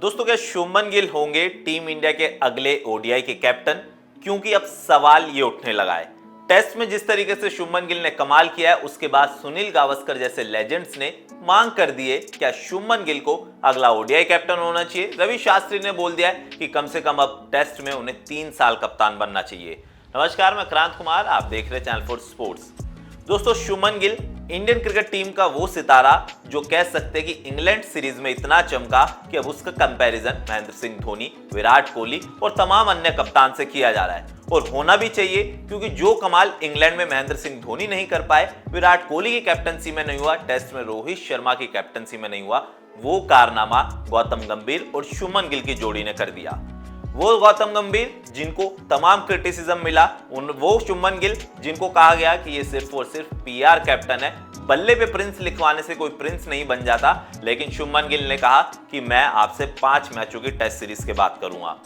दोस्तों, क्या शुभमन गिल होंगे टीम इंडिया के अगले ओडीआई के कैप्टन? क्योंकि अब सवाल ये उठने लगा है। टेस्ट में जिस तरीके से शुभमन गिल ने कमाल किया है, उसके बाद सुनील गावस्कर जैसे लेजेंड्स ने मांग कर दी है क्या शुभमन गिल को अगला ओडीआई कैप्टन होना चाहिए। रवि शास्त्री ने बोल दिया है कि कम से कम अब टेस्ट में उन्हें 3 साल कप्तान बनना चाहिए। नमस्कार, मैं क्रांत कुमार, आप देख रहे हैं चैनल 4 स्पोर्ट्स। दोस्तों, Shubman Gill Indian cricket team का वो सितारा जो कह सकते हैं कि इंग्लैंड सीरीज में इतना चमका कि अब उसका कंपैरिजन महेंद्र सिंह धोनी, विराट कोहली और तमाम अन्य कप्तान से किया जा रहा है। और होना भी चाहिए, क्योंकि जो कमाल इंग्लैंड में महेंद्र सिंह धोनी नहीं कर पाए, विराट कोहली की कैप्टनसी में नहीं हुआ, टेस्ट में रोहित शर्मा की कैप्टनसी में नहीं हुआ, वो कारनामा गौतम गंभीर और शुभमन गिल की जोड़ी ने कर दिया। वो गौतम गंभीर जिनको तमाम क्रिटिसिज्म मिला, वो शुभमन गिल जिनको कहा गया कि ये सिर्फ और सिर्फ पीआर कैप्टन है, बल्ले पे प्रिंस लिखवाने से कोई प्रिंस नहीं बन जाता। लेकिन शुभमन गिल ने कहा कि मैं आपसे 5 मैचों की टेस्ट सीरीज की बात करूंगा।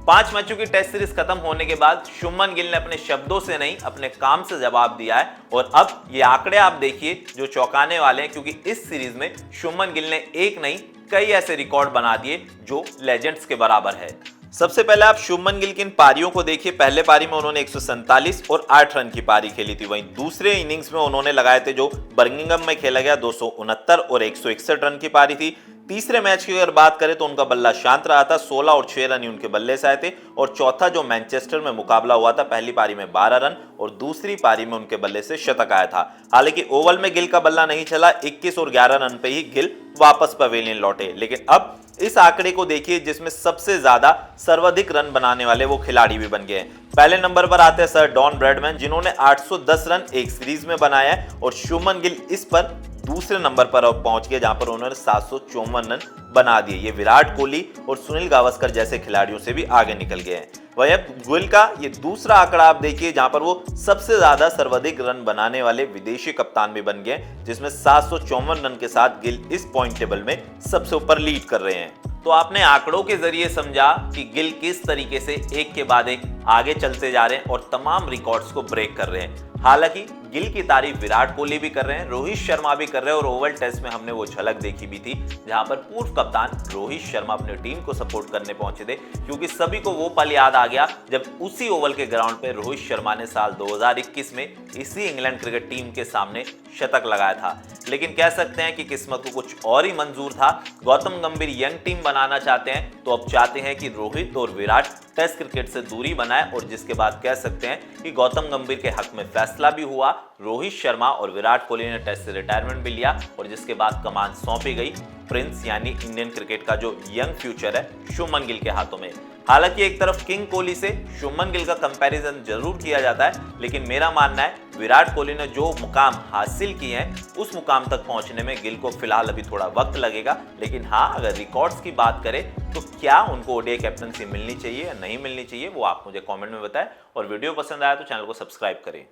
5 मैचों की टेस्ट सीरीज खत्म होने के बाद शुभमन गिल ने अपने शब्दों से नहीं, अपने काम से जवाब दिया है। और अब ये आंकड़े आप देखिए जो चौंकाने वाले हैं, क्योंकि इस सीरीज में शुभमन गिल ने एक नहीं कई ऐसे रिकॉर्ड बना दिए जो लेजेंड्स के बराबर है। सबसे पहले आप शुभमन गिल की इन पारियों को देखिए। पहले पारी में उन्होंने 147 और 8 रन की पारी खेली थी। वहीं दूसरे इनिंग्स में उन्होंने लगाए थे जो बर्मिंघम में खेला गया 269 और 161 रन की पारी थी। तीसरे मैच की अगर बात करें तो उनका बल्ला शांत रहा था, 16 और 6 रन ही उनके बल्ले से आए थे। और चौथा जो मैनचेस्टर में मुकाबला हुआ था, पहली पारी में 12 रन और दूसरी पारी में उनके बल्ले से शतक आया था। हालांकि ओवल में गिल का बल्ला नहीं चला, 21 और 11 रन पे ही गिल वापस पवेलियन लौटे। लेकिन अब इस आंकड़े को देखिए जिसमें सबसे ज्यादा सर्वाधिक रन बनाने वाले वो खिलाड़ी भी बन गए हैं। पहले नंबर पर आते हैं सर डॉन ब्रैडमैन, जिन्होंने 810 रन एक सीरीज में बनाया है। और शुभमन गिल इस पर दूसरे नंबर पर पहुंच गए, जहां पर उन्होंने 754 रन बना दिए। ये विराट कोहली और सुनील गावस्कर जैसे खिलाड़ियों से भी आगे निकल गए हैं। वहीं अब गिल का ये दूसरा आंकड़ा आप देखिए, जहां पर वो सबसे ज्यादा सर्वाधिक रन बनाने वाले विदेशी कप्तान भी बन गए, जिसमें 754 रन के साथ गिल इस पॉइंट टेबल में सबसे ऊपर लीड कर रहे हैं। तो आपने आंकड़ों के जरिए समझा कि गिल किस तरीके से एक के बाद एक आगे चलते जा रहे हैं और तमाम रिकॉर्ड्स को ब्रेक कर रहे हैं। हालांकि गिल की तारीफ विराट कोहली भी कर रहे हैं, रोहित शर्मा भी कर रहे हैं। और ओवल टेस्ट में हमने वो झलक देखी भी थी जहां पर पूर्व कप्तान रोहित शर्मा अपनी टीम को सपोर्ट करने पहुंचे थे, क्योंकि सभी को वो पल याद आ गया जब उसी ओवल के ग्राउंड पे रोहित शर्मा ने साल 2021 में इसी इंग्लैंड क्रिकेट टीम के सामने शतक लगाया था। लेकिन कह सकते हैं कि किस्मत को कुछ और ही मंजूर था। गौतम गंभीर यंग टीम बनाना चाहते हैं, तो अब चाहते हैं कि रोहित और विराट टेस्ट क्रिकेट से दूरी बनाए। और जिसके बाद कह सकते हैं कि गौतम गंभीर के हक में फैसला भी हुआ, रोहित शर्मा और विराट कोहली ने टेस्ट से रिटायरमेंट भी लिया। और जिसके बाद कमान सौंपी गई प्रिंस यानी इंडियन क्रिकेट का जो यंग फ्यूचर है शुभमन गिल के हाथों में। हालांकि एक तरफ किंग कोहली से शुभमन गिल का कंपैरिजन जरूर किया जाता है, लेकिन मेरा मानना है विराट कोहली ने जो मुकाम हासिल किए हैं उस मुकाम तक पहुंचने में गिल को फिलहाल अभी थोड़ा वक्त लगेगा। लेकिन हाँ, अगर रिकॉर्ड्स की बात करें तो क्या उनको ओडीआई कैप्टनसी मिलनी चाहिए या नहीं मिलनी चाहिए, वो आप मुझे कमेंट में बताएं। और वीडियो पसंद आया तो चैनल को सब्सक्राइब करें।